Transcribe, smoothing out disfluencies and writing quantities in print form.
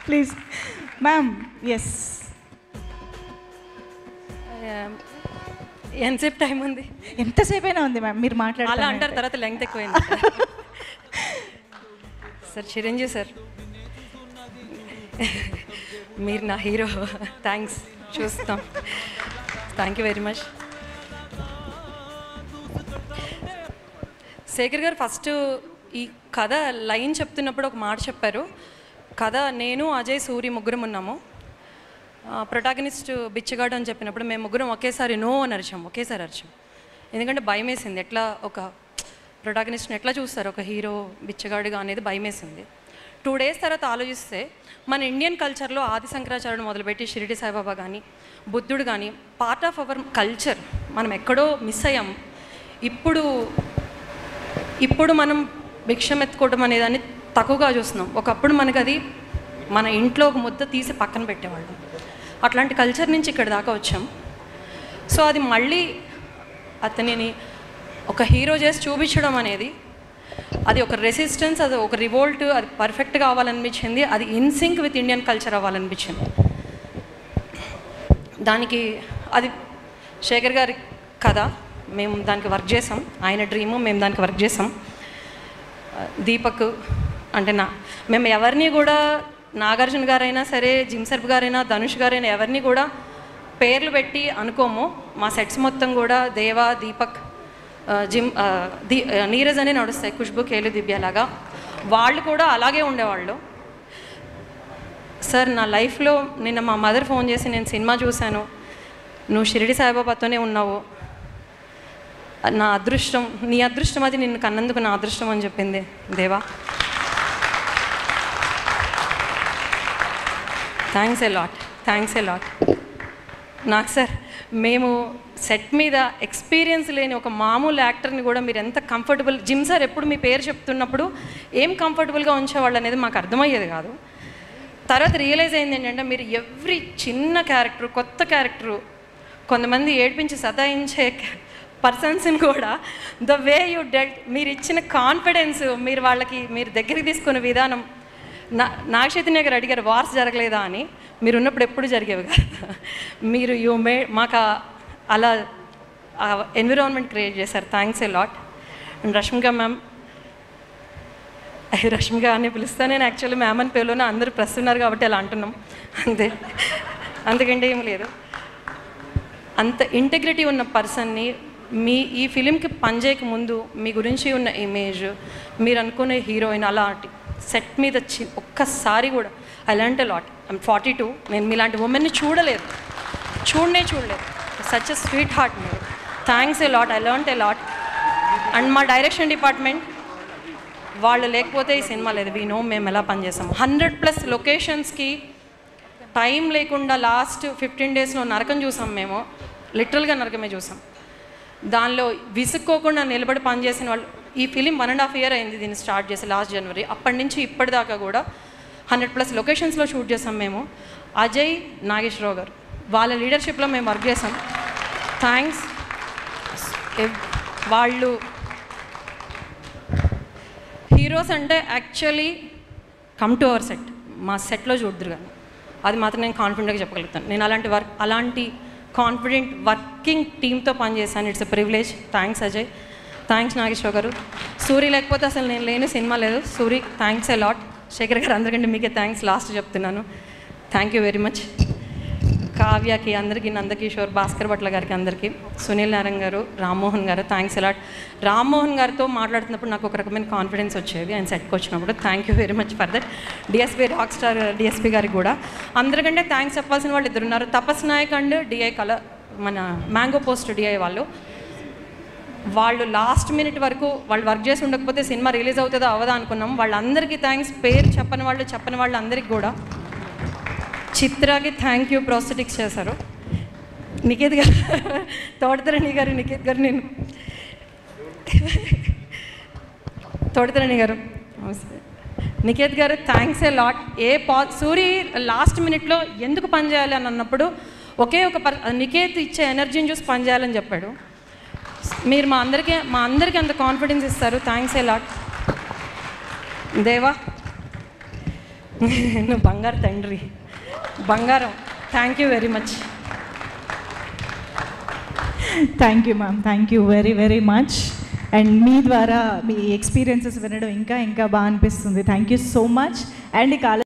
Please ma'am. Yes, ఎంతసేపు time ఉంది? ఎంతసేపు అయినా ఉంది మ్యామ్, మీరు మాట్లాడాలి. అలా అంటారు, తర్వాత లెంగ్త్ ఎక్కువైంది. సార్ చిరంజీవి సార్, మీరు నా హీరో. థ్యాంక్స్, చూస్తాం. Thank you very much. Shekhar గారు ఫస్ట్ ఈ కథ లైన్ చెప్తున్నప్పుడు ఒక మాట చెప్పారు. కథ నేను, అజయ్, సూరి ముగ్గురం ఉన్నాము. ప్రొటాగనిస్ట్ బిచ్చగాడు అని చెప్పినప్పుడు మేము ముగ్గురం ఒకేసారి నో అని అరిచాం, ఒకేసారి అరిచాం. ఎందుకంటే భయం వేసింది, ఎట్లా ఒక ప్రొటాగనిస్ట్ని ఎట్లా చూస్తారు ఒక హీరో బిచ్చగాడుగా అనేది భయం వేసింది. 2 days తర్వాత ఆలోచిస్తే మన ఇండియన్ కల్చర్లో ఆది శంకరాచార్యుడు మొదలుపెట్టి షిరిడి సాయిబాబా కానీ బుద్ధుడు కానీ పార్ట్ ఆఫ్ అవర్ కల్చర్. మనం ఎక్కడో మిస్ అయ్యాం. ఇప్పుడు మనం భిక్షం ఎత్తుకోవడం అనేదాన్ని తక్కువగా చూస్తున్నాం. ఒకప్పుడు మనకు అది మన ఇంట్లో ఒక ముద్ద తీసి పక్కన పెట్టేవాళ్ళం. అట్లాంటి కల్చర్ నుంచి ఇక్కడ దాకా వచ్చాం. సో అది మళ్ళీ అతనిని ఒక హీరో చేసి చూపించడం అనేది, అది ఒక రెసిస్టెన్స్, అది ఒక రివోల్ట్, అది పర్ఫెక్ట్గా అవ్వాలనిపించింది. అది ఇన్సింక్ విత్ ఇండియన్ కల్చర్ అవ్వాలనిపించింది. దానికి అది శేఖర్ గారి కథ, మేము దానికి వర్క్ చేసాం. ఆయన డ్రీము, మేము దానికి వర్క్ చేసాం. దీపక్ అంటే మేము ఎవరిని కూడా, నాగార్జున గారైనా సరే, జిమ్సర్బ్ గారైనా, ధనుష్ గారైనా ఎవరిని కూడా పేర్లు పెట్టి అనుకోము. మా సెట్స్ మొత్తం కూడా దేవా, దీపక్, నీరజ్ అనే నడుస్తాయి, ఖుష్బు, కేలు, దివ్యలాగా. వాళ్ళు కూడా అలాగే ఉండేవాళ్ళు. సార్, నా లైఫ్లో నిన్న మా మదర్ ఫోన్ చేసి, నేను సినిమా చూశాను, నువ్వు షిరిడి సాయిబాబాతోనే ఉన్నావు, నా అదృష్టం, నీ అదృష్టం అది, నిన్ను కన్నందుకు నా అదృష్టం అని చెప్పింది దేవా. Thanks a lot, thanks a lot. నాకు సార్, మేము సెట్ మీద ఎక్స్పీరియన్స్ లేని ఒక మామూలు యాక్టర్ని కూడా మీరు ఎంత కంఫర్టబుల్, జిమ్ సార్ ఎప్పుడు మీ పేరు చెప్తున్నప్పుడు ఏం కంఫర్టబుల్గా ఉంచేవాళ్ళు అనేది మాకు అర్థమయ్యేది కాదు. తర్వాత రియలైజ్ అయింది ఏంటంటే, మీరు ఎవ్రీ చిన్న క్యారెక్టర్, కొత్త క్యారెక్టరు, కొంతమంది ఏడ్పించి సతాయించే పర్సన్స్ని కూడా ద వే యూ డెల్ట్, మీరు ఇచ్చిన కాన్ఫిడెన్స్, మీరు వాళ్ళకి మీరు దగ్గరికి తీసుకునే విధానం. నాగ చైతన్య గారు అడిగారు వార్స్ జరగలేదా అని. మీరు ఉన్నప్పుడు ఎప్పుడు జరిగేవి కదా. మీరు మాకు అలా ఎన్విరాన్మెంట్ క్రియేట్ చేశారు. Thanks a lot. And Rashmika ma'am, Rashmika అని పిలుస్తాను నేను, యాక్చువల్లీ మ్యామ్ అని పేరులోనే అందరూ ప్రస్తున్నారు కాబట్టి అలా అంటున్నాం అంతే, అంతకంటే ఏం లేదు. అంత ఇంటెగ్రిటీ ఉన్న పర్సన్ని ఈ ఫిలింకి పనిచేయక ముందు మీ గురించి ఉన్న ఇమేజ్, మీరు అనుకునే హీరోయిన్, అలాంటి సెట్ మీద ఒక్కసారి కూడా I learned a lot. I'm 42, నేను మీలాంటి ఉమెన్ని చూడలేదు. సచ్ ఎ స్వీట్ హార్ట్ మీరు. Thanks a lot, I learned a lot. And మా డైరెక్షన్ డిపార్ట్మెంట్ వాళ్ళు లేకపోతే ఈ సినిమా లేదు. వీ నో మేము ఎలా పనిచేస్తాము. 100+ లొకేషన్స్కి టైం లేకుండా లాస్ట్ 15 daysలో నరకం చూసాం మేము, లిటరల్గా నరకమే చూసాం. దానిలో విసుక్కోకుండా నిలబడి పనిచేసిన వాళ్ళు, ఈ ఫిలిం 1.5 year అయింది దీన్ని స్టార్ట్ చేసి, లాస్ట్ January. అప్పటి నుంచి ఇప్పటిదాకా కూడా 100+ లొకేషన్స్లో షూట్ చేసాం మేము. అజయ్, నాగేశ్వరరావు గారు వాళ్ళ లీడర్షిప్లో మేము వర్క్ చేసాం. థ్యాంక్స్. వాళ్ళు హీరోస్ అంటే actually come to our set, మా సెట్లో చూద్దరు కానీ, అది మాత్రం నేను కాన్ఫిడెంట్గా చెప్పగలుగుతాను. నేను అలాంటి కాన్ఫిడెంట్ వర్కింగ్ టీమ్తో పనిచేశాను. It's a privilege. Thanks Ajay, thanks Nageswara garu. Suri లేకపోతే అసలు నేను లేని సినిమా లేదు. Suri, thanks a lot. Shekhar garu, అందరికంటే మీకే థ్యాంక్స్ లాస్ట్ చెప్తున్నాను. Thank you very much. కావ్యకి, అందరికీ, నందకిషోర్, భాస్కర్ భట్ల గారికి, అందరికీ, సునీల్ నారాయణ గారు, రామ్మోహన్ గారు, థ్యాంక్స్ ఎలాట్. రామ్మోహన్ గారితో మాట్లాడుతున్నప్పుడు నాకు ఒక రకమైన కాన్ఫిడెన్స్ వచ్చేది ఆయన సెట్కి వచ్చినప్పుడు. Thank you very much for that. DSP, rock star DSP గారికి కూడా. అందరికంటే థ్యాంక్స్ చెప్పాల్సిన వాళ్ళు ఇద్దరు ఉన్నారు, తపస్ నాయక్ అండ్ డిఐ కలర్, మన మ్యాంగో పోస్ట్ డిఐ వాళ్ళు లాస్ట్ మినిట్ వరకు వాళ్ళు వర్క్ చేసి ఉండకపోతే సినిమా రిలీజ్ అవుతుందో అవదా అనుకున్నాం. వాళ్ళందరికీ థ్యాంక్స్. పేరు చెప్పని వాళ్ళు అందరికీ కూడా. చిత్రాకి థ్యాంక్ యూ, ప్రోస్థెటిక్స్ చేశారు. నికేత్ గారు, తోటతరణి గారు, నికేత్ గారు, నేను తోటతరణి గారు, నికేత్ గారు, thanks a lot. Suri last మినిట్లో ఎందుకు పనిచేయాలి అని అన్నప్పుడు ఒకే ఒక నికేత్ ఇచ్చే ఎనర్జీని చూసి పనిచేయాలని చెప్పాడు. మీరు మా అందరికీ అంత కాన్ఫిడెన్స్ ఇస్తారు. Thanks a lot. దేవా, నువ్వు బంగారు తండ్రి, బంగారం. Thank you very much. Thank you ma'am, thank you very very much. And మీ ద్వారా మీ ఎక్స్పీరియన్సెస్ వినడం ఇంకా ఇంకా బాగా అనిపిస్తుంది. Thank you so much. And ఈ కాలేజ్